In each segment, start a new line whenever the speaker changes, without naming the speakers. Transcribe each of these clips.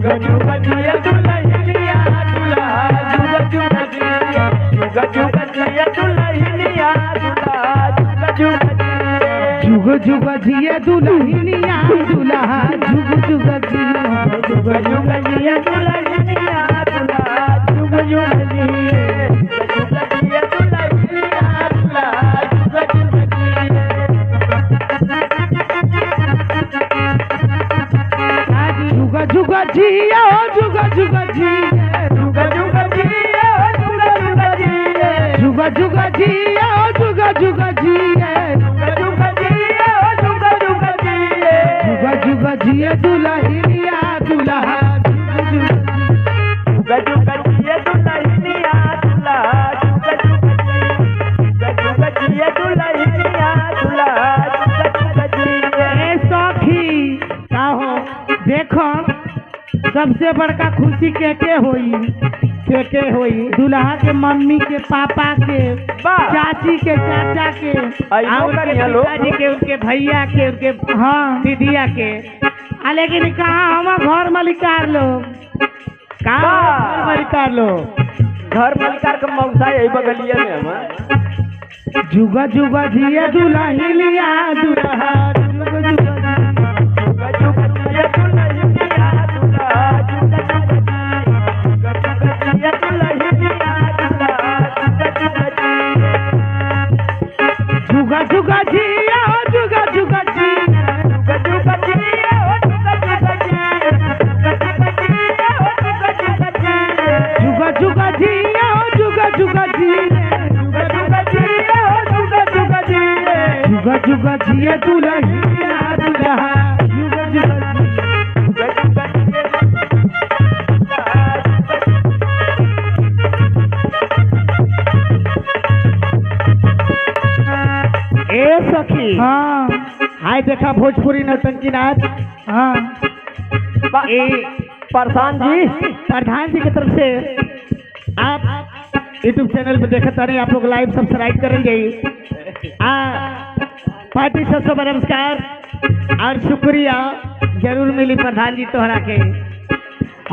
जुग जिए दुल्हनिया दुल्हा जुग जुग जिए जुग जुग जिए दुल्हनिया दुल्हा जुग जुग जिए
जुग जुग जिए दुल्हनिया दुल्हा जुग जुग जिए
जुग जुग जिए दुल्हनिया दुल्हा जुग जुग जिए जुग जिए दुल्हनिया दुल्हा जुग जुग जिए
जुग जुग जिए जुग जुग जिए
जुग जुग जिए जुग जुग जिए
जुग जुग जिए जुग जुग जिए
जुग जुग जिए
जुग जुग जिए दुल्हनिया दुल्हा
जुग जुग जिए दुल्हनिया दुल्हा जुग जुग जिए दुल्हनिया दुल्हा जुग जिए
ए सखी का हो देखो सबसे बड़का खुशी के होई दुल्हा के मम्मी के पापा के चाची के चाचा के और पिताजी के उनके भैया के उनके हाँ दीदिया के लेकिन कहाँ हम घर मलिकार लोग
घर मलिकार के मौसा यही बगलिया में हम
जुग जुग जिए दुल्हनिया दुल्हा जुग जुग
जुग जिए दुल्हनिया दुल्हा जुग जिए दुल्हनिया दुल्हा
जुग जुग जिए जुग जुग जिए जुग जुग जिए जुग जुग जिए जुग जुग जिए दुल्हनिया दुल्हा जुग जुग ए सखी हाँ हाय देखा भोजपुरी नौटंकी नाच हाँ ए प्रधान जी की तरफ से आप यूट्यूब चैनल पे देखते रहे आप लोग लाइव सब्सक्राइब करेंगे पार्टी सबसे बड़ा नमस्कार और शुक्रिया जरूर मिली प्रधान जी तोहरा के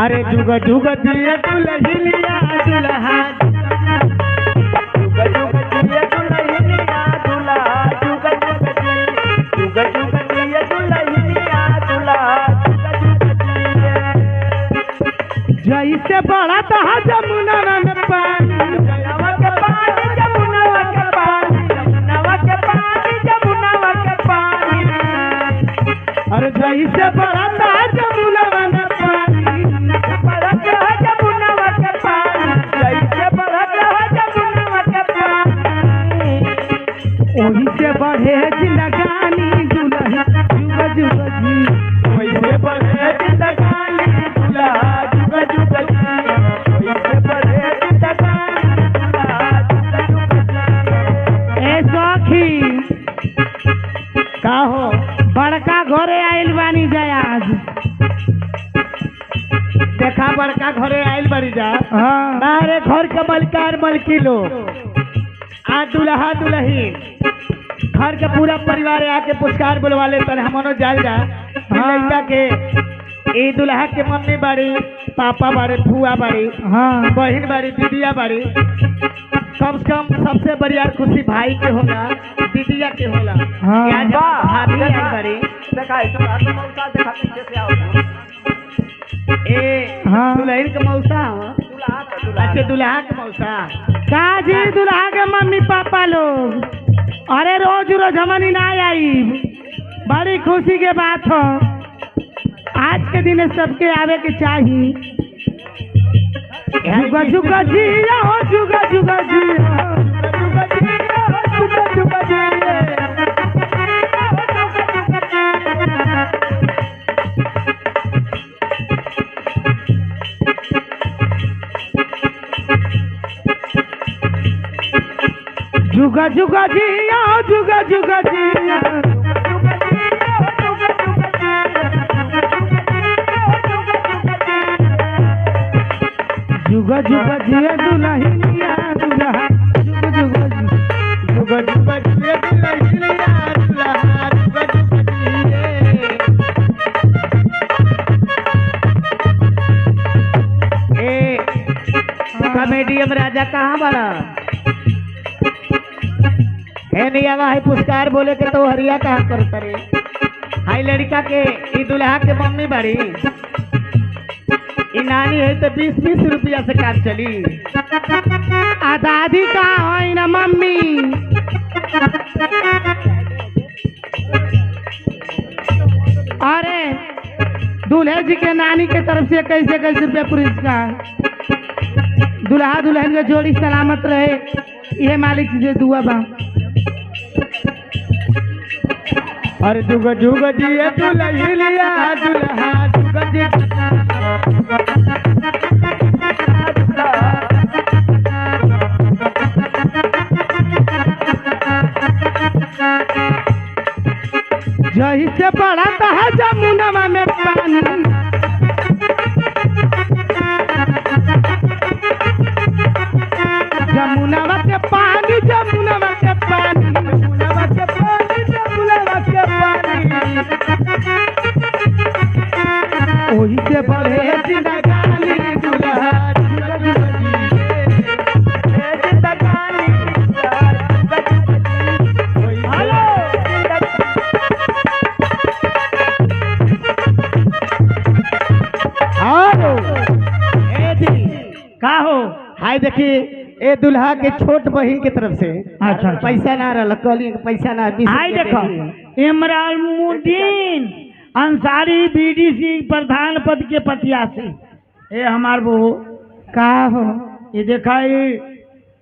अरे जुग जुग दिए दुल्हनिया दुल्हा
जुग जुग जिए दुल्हनिया दुल्हा जुग जुग जिए दुल्हनिया दुल्हा
जैसे बड़ा था जमुना में पानी
जमुना के पानी जमुना के पानी जमुना के पानी जमुना के पानी
अरे जैसे बड़ा था जमुना में पानी
बरत है जमुना के पानी जैसे बरत है जमुना के पानी
वही से बढ़े जिंदगानी दुल्हा जुग जुग जी
वैसे बढ़े जिंदगानी दुल्हा जुग जुग जी वैसे बढ़े जिंदगानी दुल्हा जुग जुग जी
ए सखी का हो बड़का घरे आइल बानी जाय आज देखा बड़का घरे आइल बानी जा मारे घर के मलकार मलकी लोग आ दुल्हा दुल्ही घर के पूरा परिवार आके पुरस्कार बुलवा ले पर हमनो जाल जा लड़का के ए दुल्हा के मम्मी बाड़ी पापा बाड़ी फुआ बाड़ी हाँ बहन बाड़ी दीदिया बाड़ी कम से कम सबसे बड़ी खुशी भाई के होला दीदिया के होला हाँ भाभी आई बाड़ी
देखा तो मौसा देखा पीछे से आओ
ए हाँ दुल्हन के मौसा
दुल्हा
अच्छा दुल्हा के मौसा का जी दुल्हा के मम्मी पापा लोग अरे रोज रोज हमनी ना आई बड़ी खुशी के बात हो आज के दिन सबके आवे के चाहिए जुगा जुगा जिया हो जुगा जुगा जिया जुगा जिया हो जुगा जुगा जिया जुगा जुगा जिया जुगा जुगा जिया जुगा जुगा जिया दुल्हनिया दुल्हा जुगा जुगा जुगा जुगा जिया दुल्हनिया दुल्हा जुगा जुगा जिया कॉमेडियम राजा कहाँ बड़ा है नहीं आवा है पुरस्कार बोले के तो हरिया कहाँ करता रे हाई लड़का के ई दुल्हा के मम्मी बड़ी ई नानी है तो 20-20 रुपया से काम चली आ दादी कहाँ है ना मम्मी अरे दूल्हे जी के नानी के तरफ से कैसे कैसे रुपया पुरस्कार दुल्हा दुल्हन के जोड़ी सलामत रहे ये मालिक से दुआ बा अरे जुग जुग जिए दुल्हनिया दुल्हा जुग जी जही से पड़ाता है जमुना में पानी जमुना के पानी जमुना के पानी जमुना के पानी जमुना के पानी ओही से बढ़े जिंदगानी दुल्हा जिंदगानी हेलो हेलो ए जी का हो हाय देखिए ए दुल्हा के छोट बहिन के तरफ से अच्छा पैसा ना रहा कहलिए पैसा ना
हाय देखो इमरामुद्दीन अंसारी बीडीसी प्रधान पद के प्रत्याशी ए हमार बहू
का हो
ये देखा ये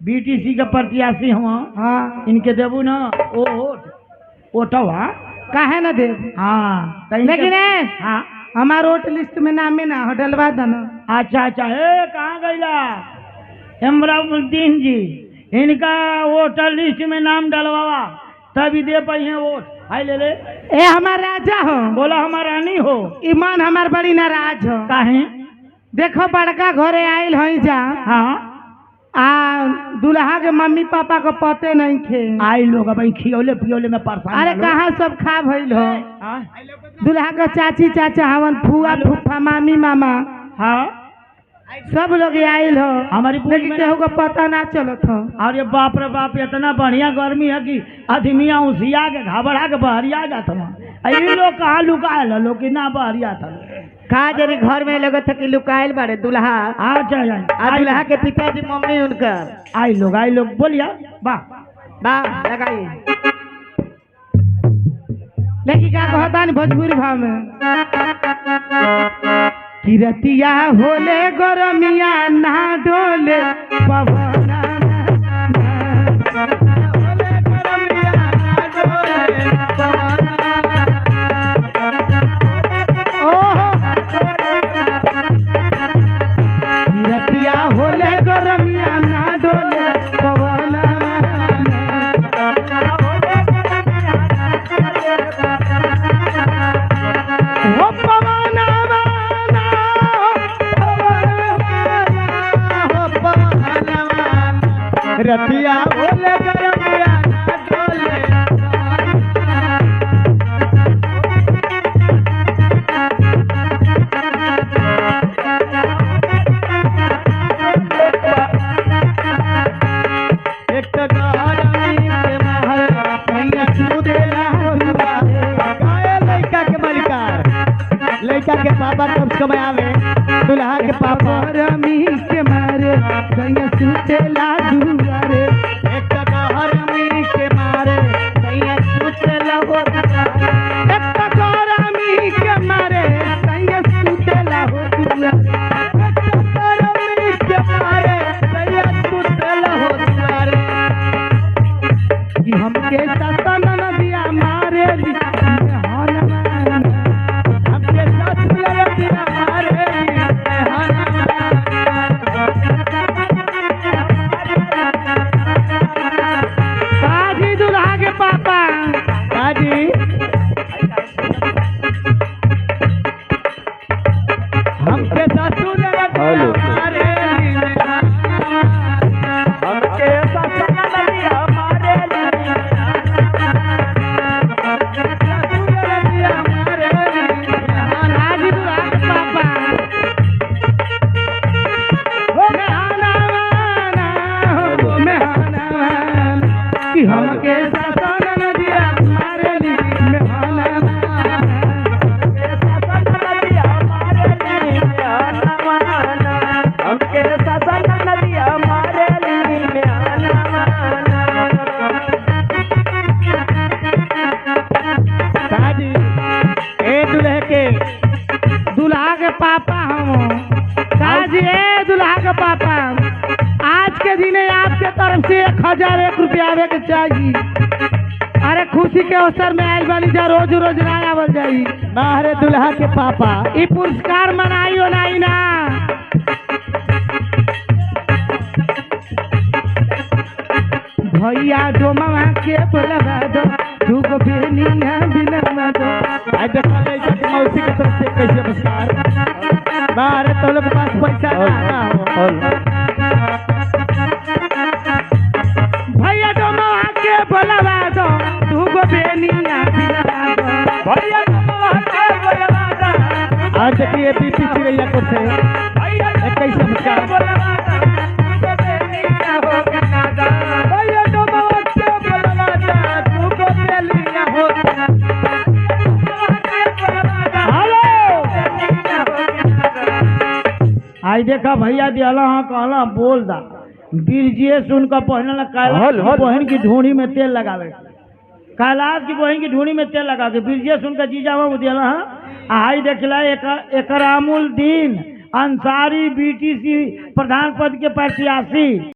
बीटीसी का प्रत्याशी हुआ
हाँ
इनके देबू ना ओटवा
काहे ना दे
हाँ
लेकिन
हाँ
हमार वोट लिस्ट में नाम है ना डलवा देना
अच्छा अच्छा ए कहाँ गईला इमरामुद्दीन जी इनका वोटर लिस्ट में नाम डलवावा तभी दे पाई वोट हाय ले ले
ए हमार राजा हो
बोला हमार रानी हो
ईमान हमार बड़ी नाराज हो
काहे
देखो बड़का घरे आयल हो जा
हाँ
आ दुल्हा के मम्मी पापा को पते नहीं थे
आई लोग भाई खियौले पियौले में परेशान
अरे कहाँ सब खा भइल हो
हाँ
दुल्हा का चाची चाचा हवन फुआ फूफा मामी मामा
हाँ
सब लोग आयल हो
हमारी पूरी
लेकिन केहू को पता ना चलत हो
अरे बाप रे बाप इतना बढ़िया गर्मी है कि आदमिया उसिया के घबरा के बहरिया जाता ये लोग कहाँ लुकायल लोग कि ना बहरिया था
का जरी घर में लगे थे कि लुकायल बारे दुल्हा
अच्छा
आ दुल्हा के पिताजी मम्मी उनकर
आई लोग बोलिया वाह
वाह लगाइए लेकिन क्या कहता नहीं भोजपुरी भाव में किरतिया होले गरमिया ना डोले पवना होले गरमिया ना डोले पवना ओहो किरतिया होले गरमिया ना डोले पवना ओ पवना रतिया बोले गरमिया ना डोले एक गरमी के महल कन्या सुदेला हुआ गाय लड़का के मलिकार लड़का के पापा कब समय आवे दुल्हा के पापा रमी के मारे कन्या सुदेला दुआरे एक गरमी के मारे कन्या सुदेला हो एक गरमी के मारे कन्या सुदेला हो दुआरे एक गरमी के मारे कन्या सुदेला हो दुआरे कि हमके सतन नदिया मारे हमके सत नदिया मारे काजी दुल्हा के पापा काजी हमके ससु नदिया मारे हमके ससु नदिया मारे काजी दुल्हा के पापा दुल्हा के पापा हम काजी ए दुल्हा के पापा आज के दिन आपके तरफ से 1001 रुपया आवे के चाहिए। अरे खुशी के अवसर में आयल वाली जा रोज रोज ना आवल जाई ना। अरे दुल्हा के पापा ई पुरस्कार मनाइयो नहीं ना। भैया जो मामा के बोलवा दो दुगो बेनिया बिनवा दो। आज देखा ले कि मौसी के तरफ से कैसे पुरस्कार बाहर तो लोग के पास पैसा ना हो। भैया जो मामा के बोलवा दो दुगो बेनिया बिनवा दो।
भैया मामा के बोलवा दो।
आज देखिए बीपी चिड़ैया को से
भैया
कैसे पुरस्कार
बोलवा दो दुगो बेनिया हो गना दा। भैया मामा के बोलवा दो दुगो बेनिया हो गना दा।
आई देखा भैया दियाला हाँ कहला बोल दा बीरजिए सुन का पहले ना कैलाश बहन की ढूंढी में तेल लगावे। कैलाश की बहन की ढूंढी में तेल लगा के बीरजिए सुन का जीजा वो दियाला हाँ। आई देखला एकरामुल दीन अंसारी बीटीसी प्रधान पद के प्रत्याशी